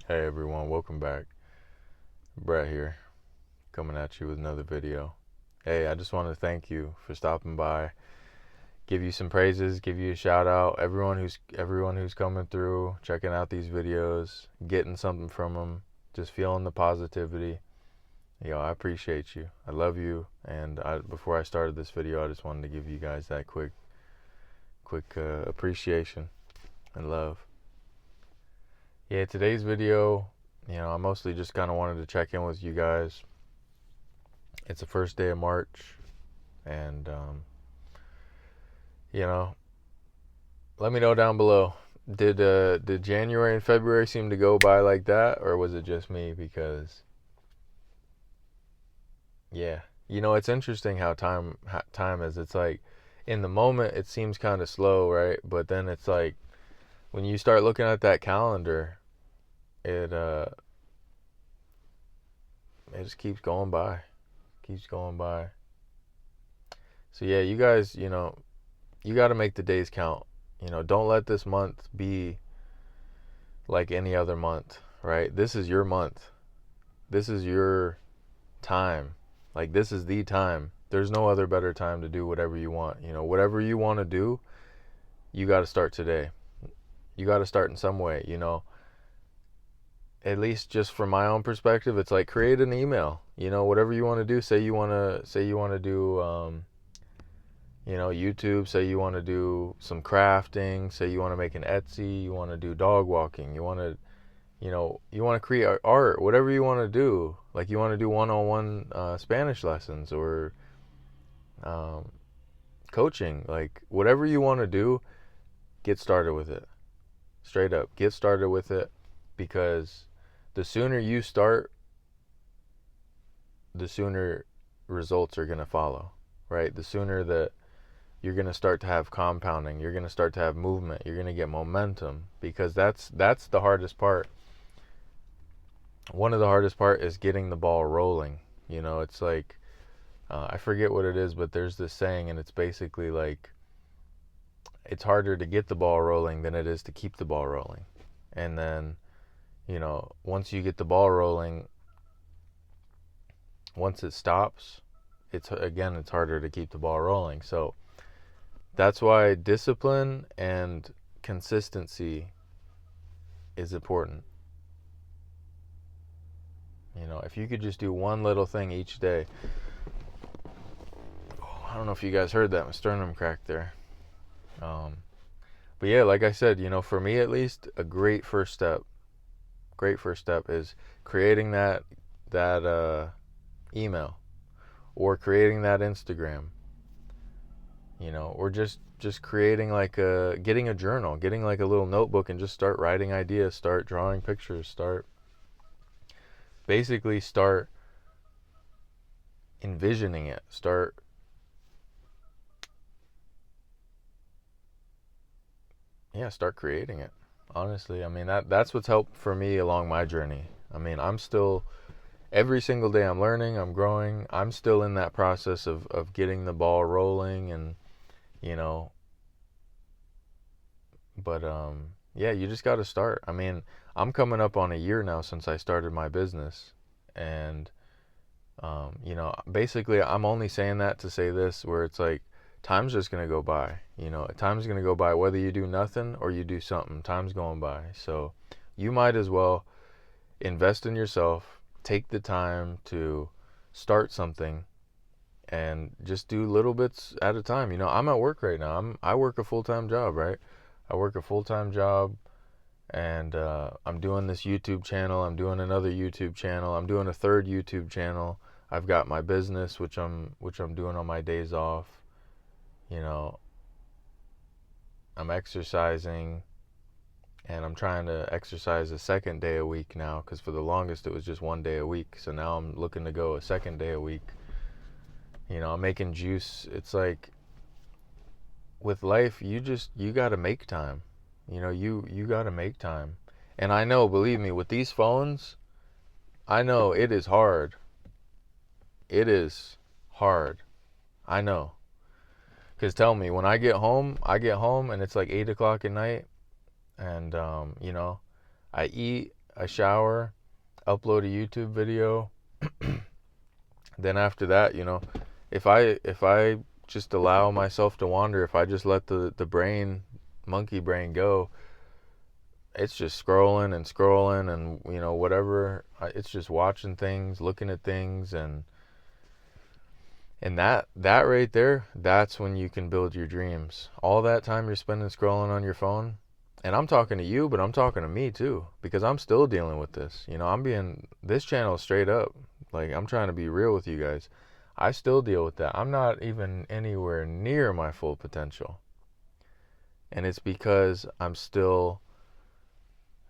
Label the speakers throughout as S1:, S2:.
S1: Hey everyone, welcome back. Brett here, coming at you with another video. Hey, I just want to thank you for stopping by, give you some praises, give you a shout out. Everyone who's coming through, checking out these videos, getting something from them, just feeling the positivity. I appreciate you. I love you. And before I started this video, I just wanted to give you guys that quick appreciation and love. Yeah, today's video, I mostly just kind of wanted to check in with you guys. It's the first day of March, and you know, let me know down below. Did January and February seem to go by like that, or was it just me? Because yeah, it's interesting how time is. It's like in the moment it seems kind of slow, right? But then it's like when you start looking at that calendar, it it just keeps going by. So yeah, you guys, you got to make the days count. Don't let this month be like any other month, right? This is your month. This is your time. Like, this is the time. There's no other better time to do whatever you want. Whatever you want to do, you got to start today. You got to start in some way, At least just from my own perspective, it's like create an email. Whatever you want to do, say you want to do YouTube, say you want to do some crafting, say you want to make an Etsy, you want to do dog walking, you want to create art, whatever you want to do. Like you want to do one-on-one Spanish lessons or um, coaching, like whatever you want to do, get started with it. Straight up, get started with it, because the sooner you start, the sooner results are going to follow, right? The sooner that you're going to start to have compounding, you're going to start to have movement, you're going to get momentum, because that's the hardest part. One of the hardest part is getting the ball rolling. It's like I forget what it is, but there's this saying, and it's basically like it's harder to get the ball rolling than it is to keep the ball rolling. And then, once you get the ball rolling, once it stops, it's harder to keep the ball rolling. So that's why discipline and consistency is important. If you could just do one little thing each day. Oh, I don't know if you guys heard that. My sternum cracked there. Um, but yeah, like I said, for me at least, a great first step is creating that email, or creating that Instagram, or just creating getting a journal, getting like a little notebook, and just start writing ideas, start drawing pictures, start envisioning it, start creating it. Honestly, I mean that's what's helped for me along my journey. I mean, I'm still every single day I'm learning, I'm growing. I'm still in that process of getting the ball rolling, and you know, but yeah, you just got to start. I mean, I'm coming up on a year now since I started my business, and basically I'm only saying that to say this, where it's like time's just going to go by. Time's going to go by whether you do nothing or you do something. Time's going by. So you might as well invest in yourself, take the time to start something, and just do little bits at a time. I'm at work right now. I work a full-time job, right? I work a full-time job, and I'm doing this YouTube channel. I'm doing another YouTube channel. I'm doing a third YouTube channel. I've got my business, which I'm doing on my days off. You know, I'm exercising, and I'm trying to exercise a second day a week now, because for the longest it was just one day a week. So now I'm looking to go a second day a week. I'm making juice. It's like with life, you got to make time. You got to make time. And I know, believe me, with these phones, I know it is hard. It is hard. I know. Because tell me, when I get home and it's like 8 o'clock at night, and I eat, I shower, upload a YouTube video. Then after that, if I just allow myself to wander, if I just let the brain, monkey brain go, it's just scrolling and scrolling and whatever. It's just watching things, looking at things, and that right there, that's when you can build your dreams. All that time you're spending scrolling on your phone, and I'm talking to you, but I'm talking to me too, because I'm still dealing with this. This channel is straight up. Like, I'm trying to be real with you guys. I still deal with that. I'm not even anywhere near my full potential. And it's because I'm still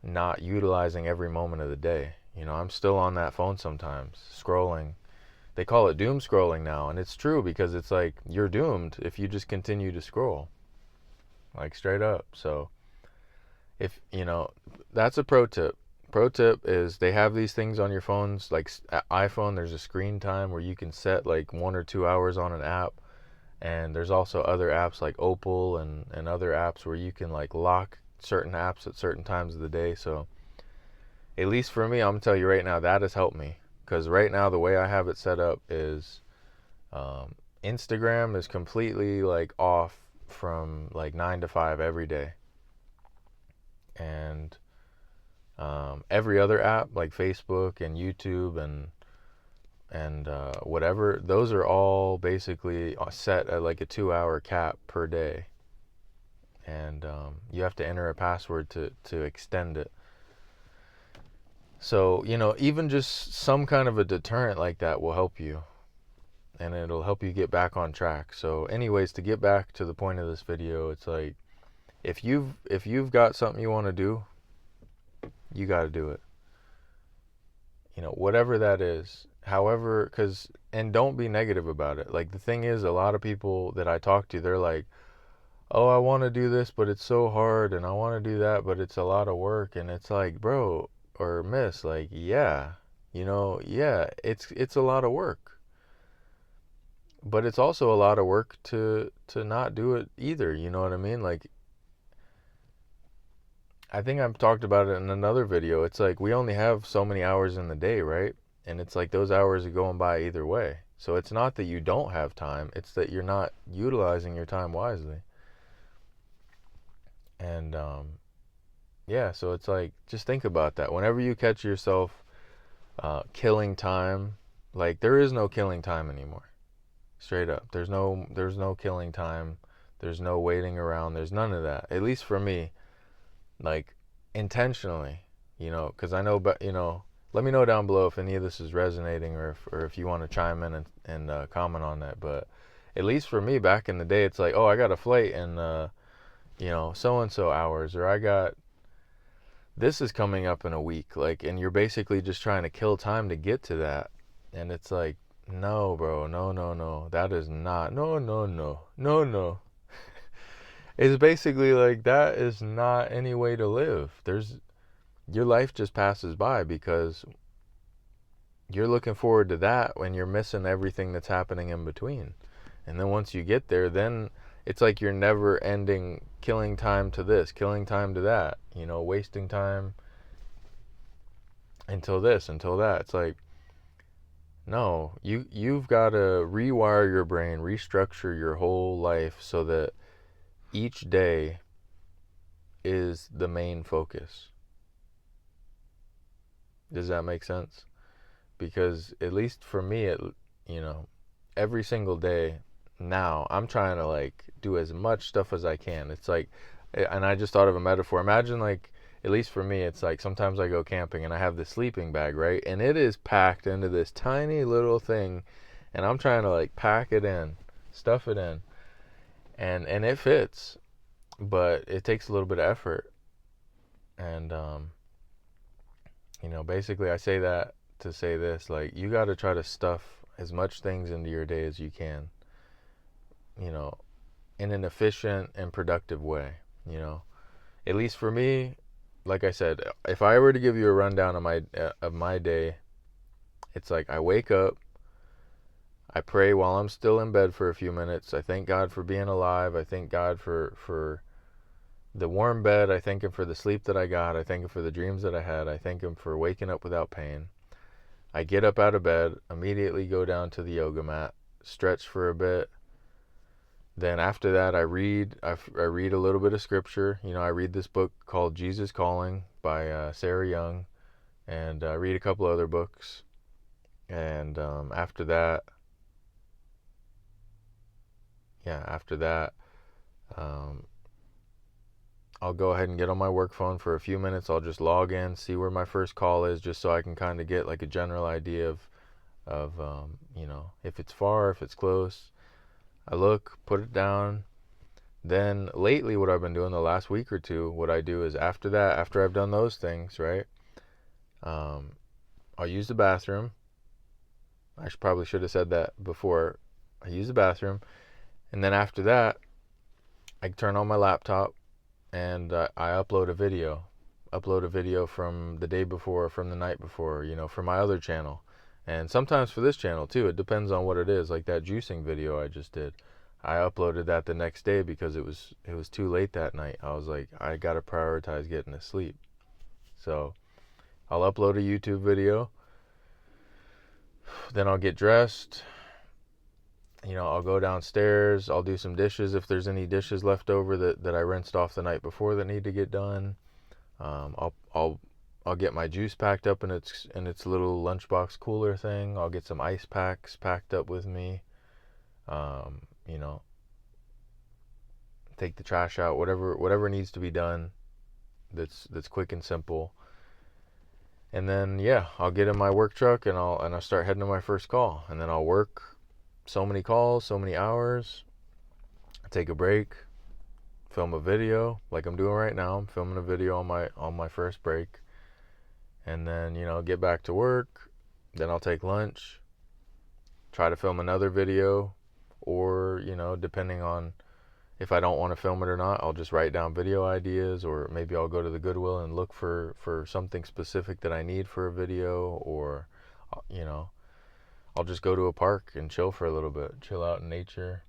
S1: not utilizing every moment of the day. I'm still on that phone sometimes, scrolling. They call it doom scrolling now, and it's true, because it's like you're doomed if you just continue to scroll. Like, straight up. So, if, that's a pro tip. Pro tip is they have these things on your phones, like iPhone, there's a screen time where you can set like 1 or 2 hours on an app. And there's also other apps like Opal and other apps where you can like lock certain apps at certain times of the day. So at least for me, I'm gonna tell you right now, that has helped me. Because right now, the way I have it set up is Instagram is completely like off from like 9 to 5 every day. And every other app like Facebook and YouTube and whatever, those are all basically set at like a 2-hour cap per day. And you have to enter a password to extend it. So, even just some kind of a deterrent like that will help you. And it'll help you get back on track. So anyways, to get back to the point of this video, it's like, if you've got something you want to do, you got to do it. Whatever that is. However, and don't be negative about it. Like, the thing is, a lot of people that I talk to, they're like, oh, I want to do this, but it's so hard, and I want to do that, but it's a lot of work. And it's like, bro or miss, like, yeah, it's a lot of work. But it's also a lot of work to not do it either, you know what I mean? Like, I think I've talked about it in another video. It's like, we only have so many hours in the day, right? And it's like those hours are going by either way. So it's not that you don't have time, it's that you're not utilizing your time wisely. And yeah, so it's like, just think about that. Whenever you catch yourself killing time, like, there is no killing time anymore. Straight up. There's no killing time. There's no waiting around. There's none of that. At least for me, like, intentionally, because I know, but let me know down below if any of this is resonating, or if you want to chime in and comment on that. But at least for me, back in the day, it's like, oh, I got a flight in so and so hours, or I got this is coming up in a week, like, and you're basically just trying to kill time to get to that. And it's like, no, bro, no, that is not, no. It's basically like, that is not any way to live. Your life just passes by because you're looking forward to that when you're missing everything that's happening in between. And then once you get there, then it's like you're never ending killing time to this, killing time to that, wasting time until this, until that. It's like, no, you've got to rewire your brain, restructure your whole life so that each day is the main focus. Does that make sense? Because at least for me, every single day now, I'm trying to like do as much stuff as I can. It's like, and I just thought of a metaphor. Imagine, like, at least for me, it's like sometimes I go camping and I have this sleeping bag, right? And it is packed into this tiny little thing, and I'm trying to like pack it in, stuff it in, and it fits, but it takes a little bit of effort. And basically, I say that to say this, like, you got to try to stuff as much things into your day as you can, in an efficient and productive way. At least for me, like I said, if I were to give you a rundown of my day, it's like, I wake up, I pray while I'm still in bed for a few minutes. I thank God for being alive. I thank God for the warm bed, I thank him for the sleep that I got. I thank him for the dreams that I had. I thank him for waking up without pain. I get up out of bed, immediately go down to the yoga mat, stretch for a bit. Then after that, I read. I read a little bit of scripture. I read this book called Jesus Calling by Sarah Young, and I read a couple other books. And after that, um, I'll go ahead and get on my work phone for a few minutes. I'll just log in, see where my first call is, just so I can kind of get like a general idea of if it's far, if it's close. I look, put it down. Then lately, what I've been doing the last week or two, what I do is after that, after I've done those things, right? I'll use the bathroom. Probably should have said that before. I use the bathroom, and then after that, I turn on my laptop and I upload a video. Upload a video from the day before, from the night before, for my other channel. And sometimes for this channel too. It depends on what it is. Like that juicing video I just did. I uploaded that the next day because it was too late that night. I was like, I gotta prioritize getting to sleep. So I'll upload a YouTube video. Then I'll get dressed. I'll go downstairs. I'll do some dishes if there's any dishes left over that I rinsed off the night before that need to get done. I'll get my juice packed up in its little lunchbox cooler thing. I'll get some ice packs packed up with me. Take the trash out, whatever needs to be done. That's quick and simple. And then I'll get in my work truck and I'll start heading to my first call. And then I'll work so many calls, so many hours. I take a break, film a video like I'm doing right now. I'm filming a video on my first break. And then, get back to work. Then I'll take lunch, try to film another video, or, depending on if I don't want to film it or not, I'll just write down video ideas, or maybe I'll go to the Goodwill and look for something specific that I need for a video, or, I'll just go to a park and chill for a little bit, chill out in nature,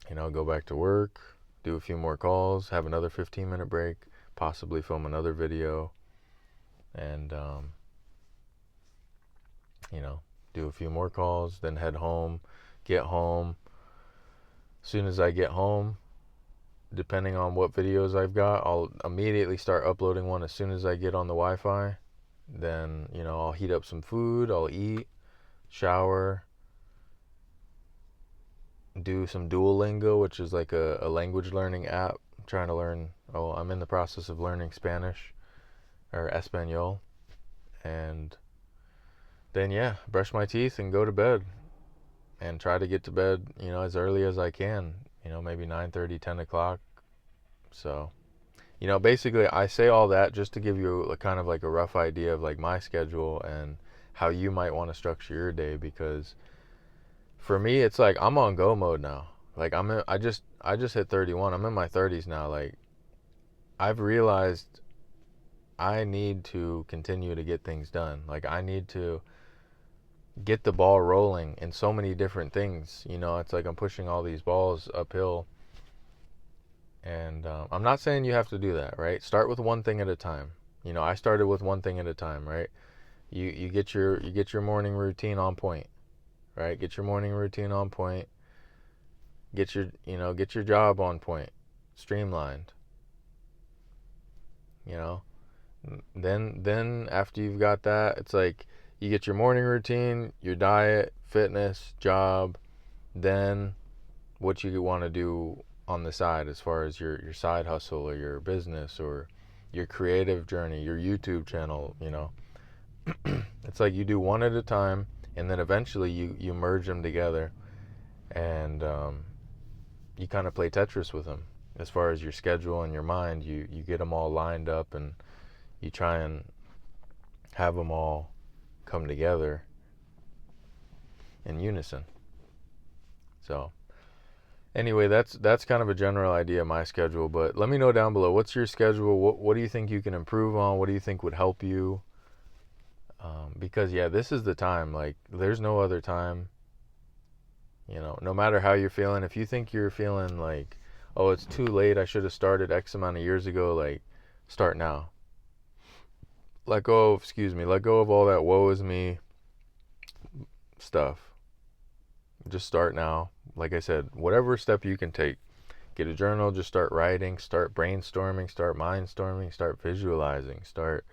S1: go back to work, do a few more calls, have another 15-minute break, possibly film another video, and do a few more calls, then head home, get home. As soon as I get home, depending on what videos I've got, I'll immediately start uploading one as soon as I get on the Wi-Fi. Then I'll heat up some food, I'll eat, shower, do some Duolingo, which is like a language learning app. I'm in the process of learning Spanish, or Espanol. And then brush my teeth and go to bed, and try to get to bed as early as I can, maybe 9:30, 10 o'clock. So basically I say all that just to give you a kind of like a rough idea of like my schedule and how you might want to structure your day, because for me it's like I'm on go mode now. Like I just hit 31. I'm in my 30s now. Like I've realized I need to continue to get things done. Like I need to get the ball rolling in so many different things. It's like I'm pushing all these balls uphill. And I'm not saying you have to do that, right? Start with one thing at a time. I started with one thing at a time, right? You get your morning routine on point, right? Get your morning routine on point. Get your job on point, streamlined. Then after you've got that, it's like you get your morning routine, your diet, fitness, job, then what you want to do on the side as far as your side hustle or your business or your creative journey, your YouTube channel. It's like you do one at a time, and then eventually you merge them together, and you kind of play Tetris with them as far as your schedule and your mind. You get them all lined up, and you try and have them all come together in unison. So anyway, that's kind of a general idea of my schedule, but let me know down below, what's your schedule? What do you think you can improve on? What do you think would help you? Because this is the time. Like there's no other time. No matter how you're feeling, if you think you're feeling like, oh, it's too late, I should have started X amount of years ago. Like, start now. Let go of, let go of all that woe is me stuff. Just start now. Like I said, whatever step you can take. Get a journal, just start writing, start brainstorming, start mindstorming, start visualizing, start,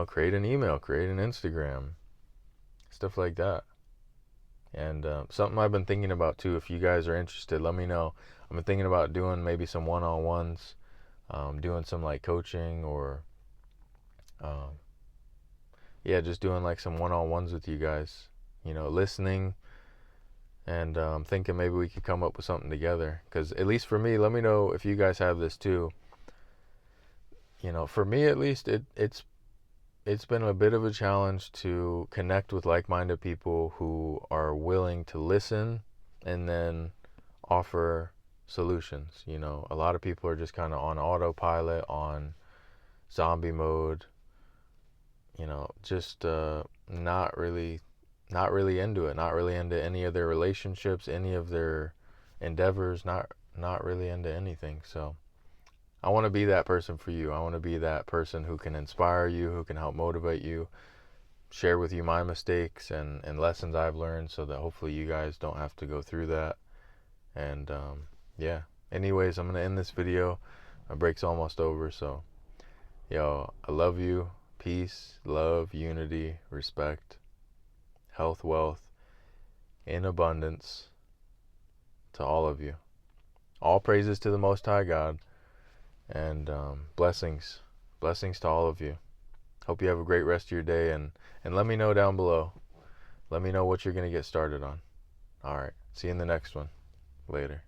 S1: create an email, create an Instagram, stuff like that. And something I've been thinking about too, if you guys are interested, let me know. I've been thinking about doing maybe some one-on-ones, doing some like coaching or, um, just doing like some one-on-ones with you guys, listening. And thinking maybe we could come up with something together. Because at least for me, let me know if you guys have this too. For me at least, it's been a bit of a challenge to connect with like-minded people who are willing to listen and then offer solutions. A lot of people are just kind of on autopilot, on zombie mode. Just not really into it, not really into any of their relationships, any of their endeavors, not really into anything. So I want to be that person for you. I want to be that person who can inspire you, who can help motivate you, share with you my mistakes and lessons I've learned so that hopefully you guys don't have to go through that. And anyways, I'm going to end this video. My break's almost over, so I love you. Peace, love, unity, respect, health, wealth, in abundance to all of you. All praises to the Most High God, and blessings to all of you. Hope you have a great rest of your day, and let me know down below. Let me know what you're going to get started on. All right, see you in the next one. Later.